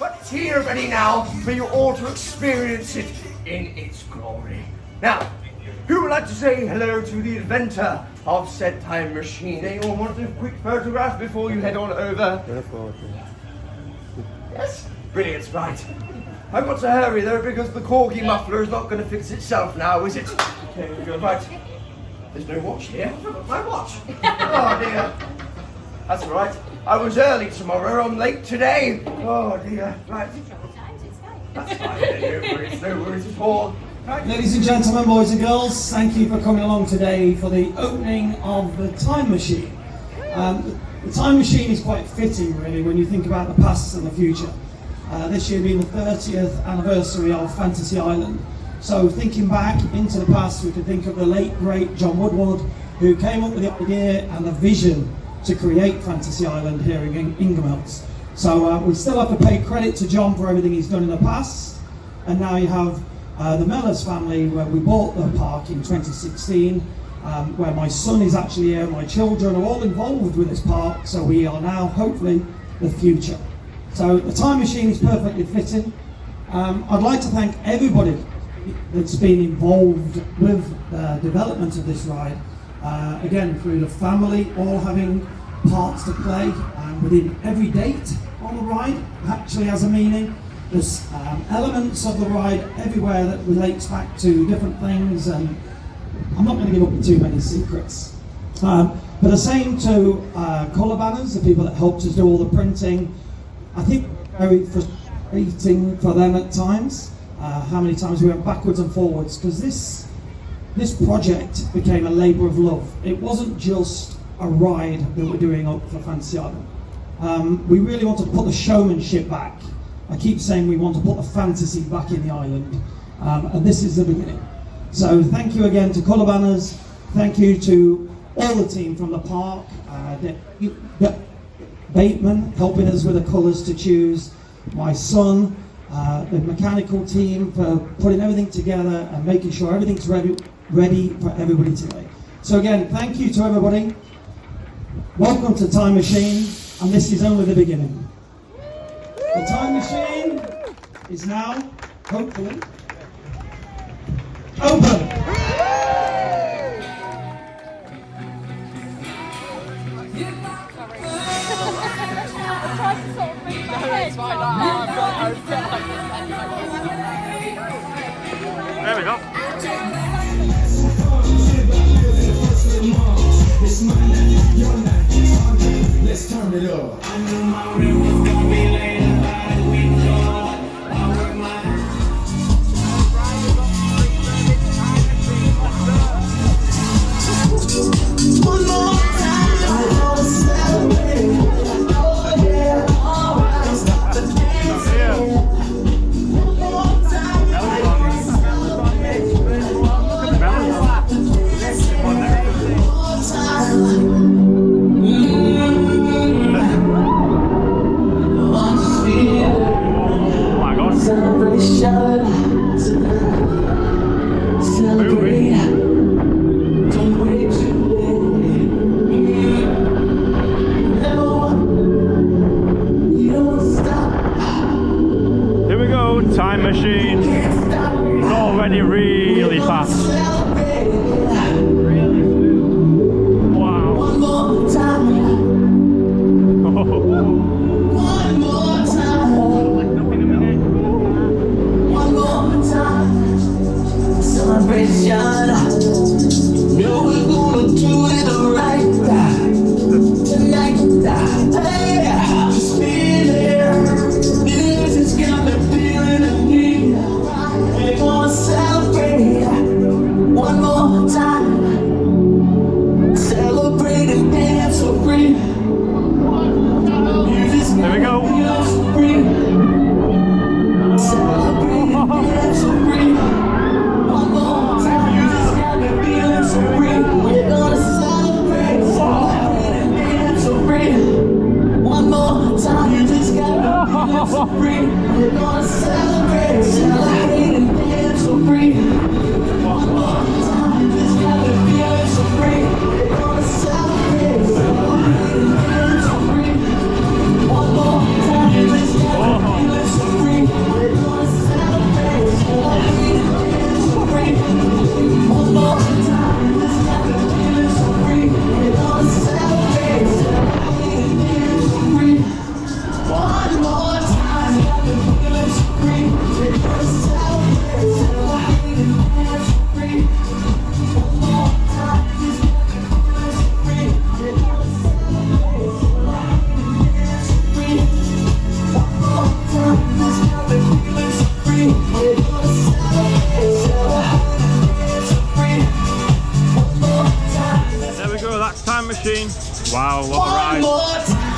but it's here ready now for you all to experience it in its glory. Now, who would like to say hello to the inventor of said time machine? Anyone want a quick photograph before you head on over? Yes? Brilliant, right. I've got to hurry though because the corgi muffler is not going to fix itself now, is it? Okay, we go, right. There's no watch here. I forgot my watch. Oh dear. That's all right. I was early tomorrow, I'm late today. Oh dear, right. That's fine, no worries at all. Right. Ladies and gentlemen, boys and girls, thank you for coming along today for the opening of the Time Machine. The Time Machine is quite fitting really when you think about the past and the future. This year being the 30th anniversary of Fantasy Island. So thinking back into the past, we could think of the late great John Woodward, who came up with the idea and the vision to create Fantasy Island here in Ingermells. So we still have to pay credit to John for everything he's done in the past. And now you have the Mellors family, where we bought the park in 2016, where my son is actually here, my children are all involved with this park, so we are now hopefully the future. So the Time Machine is perfectly fitting. I'd like to thank everybody that's been involved with the development of this ride. Again, through the family, all having parts to play within every date on the ride actually has a meaning. There's elements of the ride everywhere that relates back to different things, and I'm not going to give up too many secrets. But the same to colour banners, the people that helped us do all the printing. I think very frustrating for them at times, how many times we went backwards and forwards, because this project became a labour of love. It wasn't just a ride that we're doing up for Fantasy Island. We really wanted to put the showmanship back. I keep saying we want to put the fantasy back in the island, and this is the beginning. So thank you again to Colour Banners, thank you to all the team from the park, Bateman helping us with the colours to choose, my son, the mechanical team for putting everything together and making sure everything's ready for everybody today. So again, thank you to everybody. Welcome to Time Machine, and this is only the beginning. The Time Machine is now, hopefully, open. There we go. Let's turn it up. One more time, I wanna celebrate. Oh yeah, alright, stop the dancing. One more time, I wanna celebrate. Celebration tonight. Celebrate. Don't wait too late. No, you don't stop. Here we go, Time Machine. It's already really fast. Wow. One more time. One more time. One more time. Celebration. No, we're gonna do it right tonight. Hey, just be there. Music's got me feeling the need. We're gonna celebrate one more time. Celebrate and dance so free. There we go. Celebrate and dance so free. One more time. Music's got me feeling so free. We're gonna celebrate and dance so free. One more time. You just got me feeling so free. We're gonna celebrate and dance so free. One more time. You just got me feeling so free. We're gonna celebrate and dance so free. One more time. You just got me feeling so free. Wow, what a ride. One more time.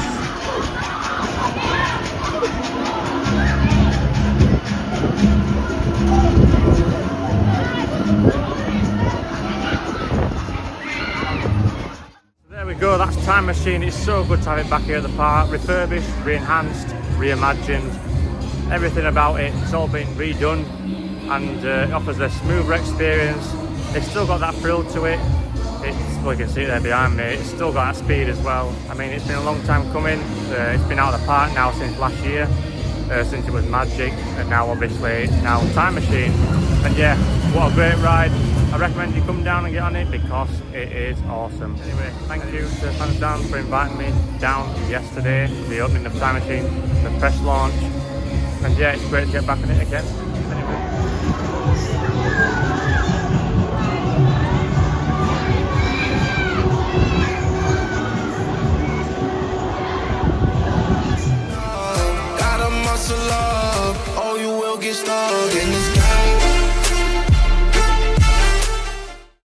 There we go, that's Time Machine. It's so good to have it back here at the park. Refurbished, re-enhanced, reimagined. Everything about it, it's all been redone, and it offers a smoother experience. It's still got that thrill to it. It's, well, you can see it there behind me, it's still got that speed as well. I mean, it's been a long time coming. It's been out of the park now since last year, since it was Magic, and now obviously it's now Time Machine. And yeah, what a great ride. I recommend you come down and get on it because it is awesome. Anyway, thank you to Fansdown for inviting me down yesterday for the opening of Time Machine, the press launch. And yeah, it's great to get back on it again. Anyway. Gotta muscle up, or you will get stuck in the sky.